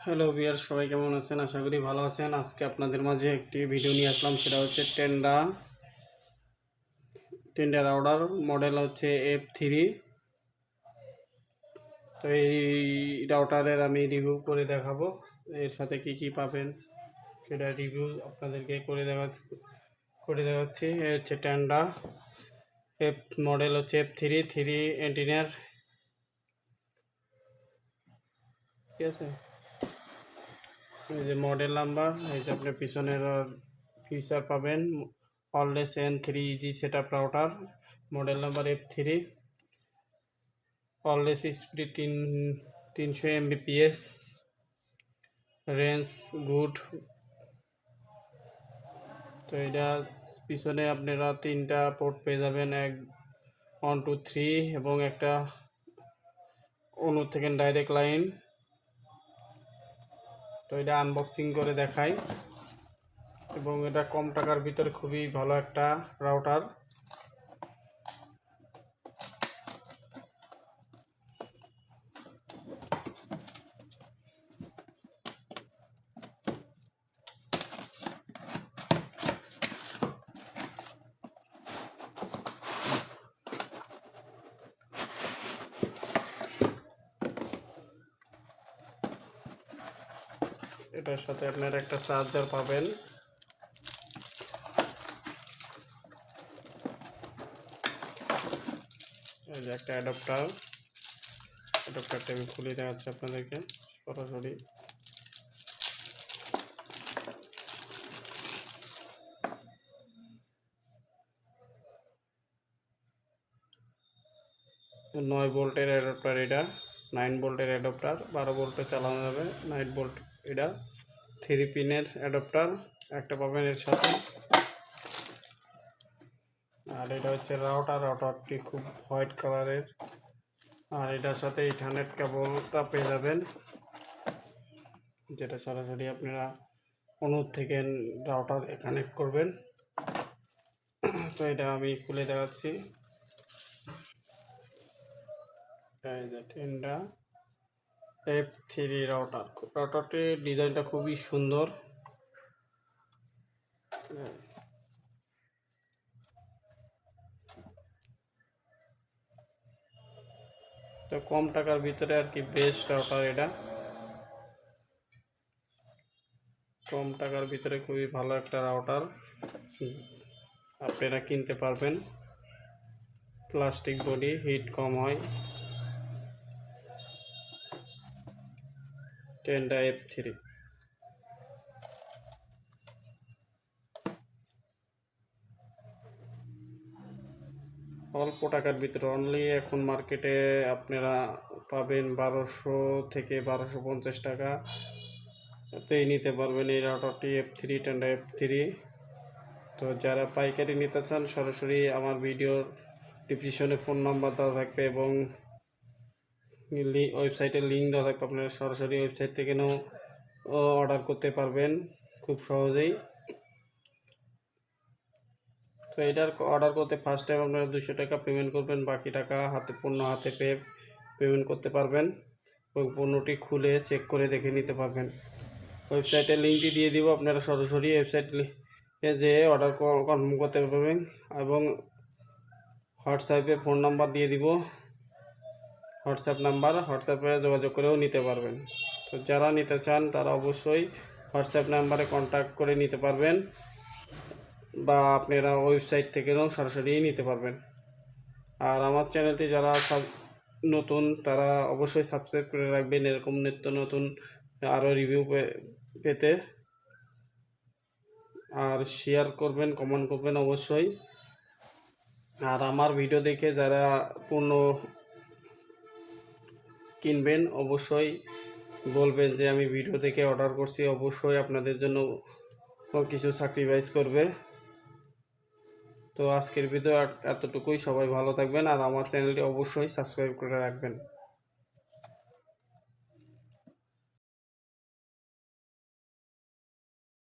Hello viewer, সবাই কেমন আছেন? আশা করি ভালো আছেন। আজকে আপনাদের মাঝে একটি ভিডিও নিয়ে আসলাম, সেটা হচ্ছে টেন্ডা রাউটার, মডেল হচ্ছে F3। তো এই রাউটারের আমি রিভিউ করে দেখাবো, এর সাথে কি কি পাবেন সেটা রিভিউ আপনাদেরকে করে দেখাচ্ছি। এ হচ্ছে টেন্ডা এফ, মডেল হচ্ছে F3 এন্টিনার, ঠিক আছে। এই যে মডেল নাম্বার, এই যে আপনি পিছনের ফিচার পাবেন। Always N3 EG setup router, model number F3, always speed 300 Mbps, range good. তো এটা পিছনে আপনারা 3টা পোর্ট পেয়ে যাবেন, 1 2 3 এবং একটা অন্য থেকে ডাইরেক্ট লাইন। তো এটা আনবক্সিং করে দেখাই, এবং এটা কম টাকার ভিতরে খুবই ভালো একটা রাউটার। এটার সাথে আপনারা একটা চার্জার পাবেন। এই যে একটা অ্যাডাপ্টারটা আমি খুলে দেখাচ্ছি আপনাদেরকে সরাসরি। তো 9 ভোল্টের অ্যাডাপ্টার এটা, 9 ভোল্টের অ্যাডাপ্টার, 12 ভোল্টে চালানো যাবে। 9 ভোল্ট এটা 3 পিনের অ্যাডাপ্টার একটা পাবেন এর সাথে। আর এটা হচ্ছে রাউটারটি খুব হোয়াইট কালারের। আর এটার সাথে ইথারনেট কেবলটা পেয়ে যাবেন, যেটা সরাসরি আপনারা অনুর থেকে রাউটার কানেক্ট করবেন। তো এটা আমি খুলে দেখাচ্ছি। এই যে টেন্ডা F3 রাউটারটির ডিজাইনটা খুবই সুন্দর। তো কম টাকার ভিতরে আর কি বেস্ট রাউটার এটা, কম টাকার ভিতরে খুবই ভালো একটা রাউটার আপনারা কিনতে পারবেন। প্লাস্টিক বডি, হিট কম হয়। টেন্ডা F3 অল্প টাকার ভিতরে, অনলি এখন মার্কেটে আপনারা পাবেন 1200 থেকে 1250 টাকা তেই নিতে পারবেন এই রাউটারটি টেন্ডা F3। তো যারা পাইকারি নিতে চান, সরাসরি আমার ভিডিওর ডিসক্রিপশনে ফোন নাম্বার দেওয়া থাকবে এবং ওয়েবসাইটের লিঙ্ক দেওয়া থাকবে, আপনারা সরাসরি ওয়েবসাইট থেকে অর্ডার করতে পারবেন খুব সহজেই। তো এটার অর্ডার করতে ফার্স্ট টাইম আপনারা 200 টাকা পেমেন্ট করবেন, বাকি টাকা পণ্য হাতে পেয়ে পেমেন্ট করতে পারবেন এবং পণ্যটি খুলে চেক করে দেখে নিতে পারবেন। ওয়েবসাইটের লিঙ্কটি দিয়ে দিব, আপনারা সরাসরি ওয়েবসাইটে যেয়ে অর্ডার কনফার্ম করতে পারবেন এবং হোয়াটসঅ্যাপে ফোন নাম্বার দিয়ে দিব, হোয়াটসঅ্যাপে যোগাযোগ করেও নিতে পারবেন। তো যারা নিতে চান তারা অবশ্যই হোয়াটসঅ্যাপ নাম্বারে কন্ট্যাক্ট করে নিতে পারবেন, বা আপনারা ওয়েবসাইট থেকেও সরাসরি নিতে পারবেন। আর আমার চ্যানেলটি যারা নতুন তারা অবশ্যই সাবস্ক্রাইব করে রাখবেন, এরকম নিত্য নতুন আরও রিভিউ পেতে। আর শেয়ার করবেন, কমেন্ট করবেন অবশ্যই। আর আমার ভিডিও দেখে যারা পণ্য কিনবেন অবশ্যই বলবেন যে আমি ভিডিও দেখে অর্ডার করছি, অবশ্যই আপনাদের জন্য কিছু স্যাক্রিফাইস করবে। তো আজকের ভিডিও এতটুকুই, সবাই ভালো থাকবেন আর আমার চ্যানেলটি অবশ্যই সাবস্ক্রাইব করে রাখবেন।